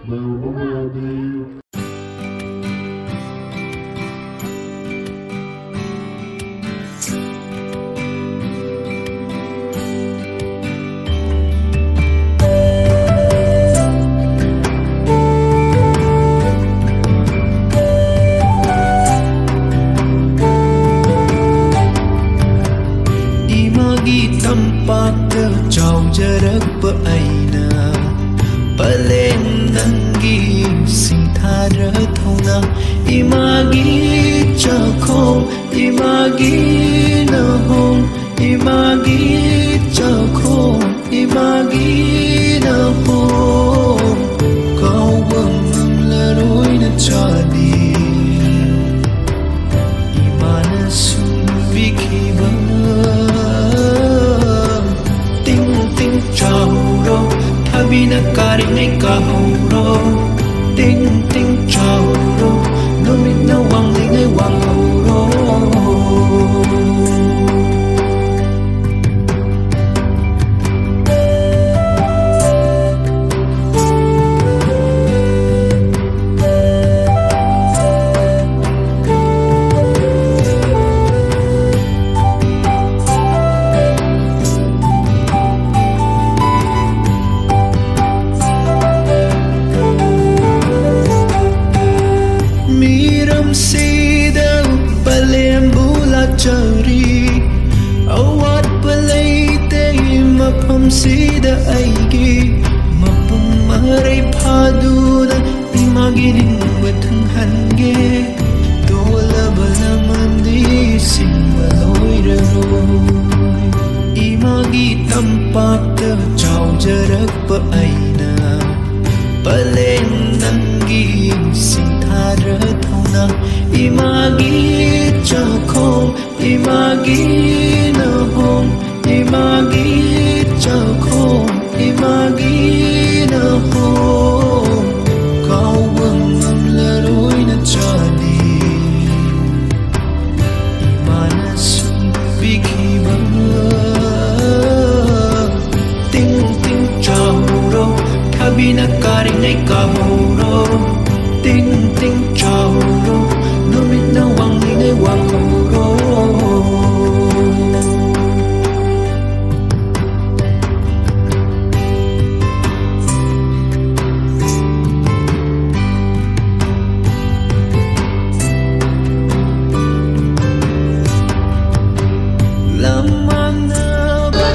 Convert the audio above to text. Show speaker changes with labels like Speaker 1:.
Speaker 1: Tampaknya jauh jarak beaina Palen nanggi sing thara thona Imagi chakong imagi nahong Imagi chakong imagi nahong Kau bang laroi na chadi Imana sumbi bang Chauro, thabina kari ngai kahuro. Ting ting chauro, numit na wang ngai wang hauro. Sida palembula chari awat palaite mapam sida aigi mapum marai phaduna imaginin mathang hange tola bala mandi simaloiraro imagi tampakta chau jarak pa aina palen nangi sinthara Imagi chakong, imagi nahong, imagi chakong, imagi nahong. Kau bang laroi na chadi, imana sumbi bang. Ting ting chauro, thabina kari ngai kahuro. Ting ting chauro, numit na wang ngai wang hauro. Lamang na ba?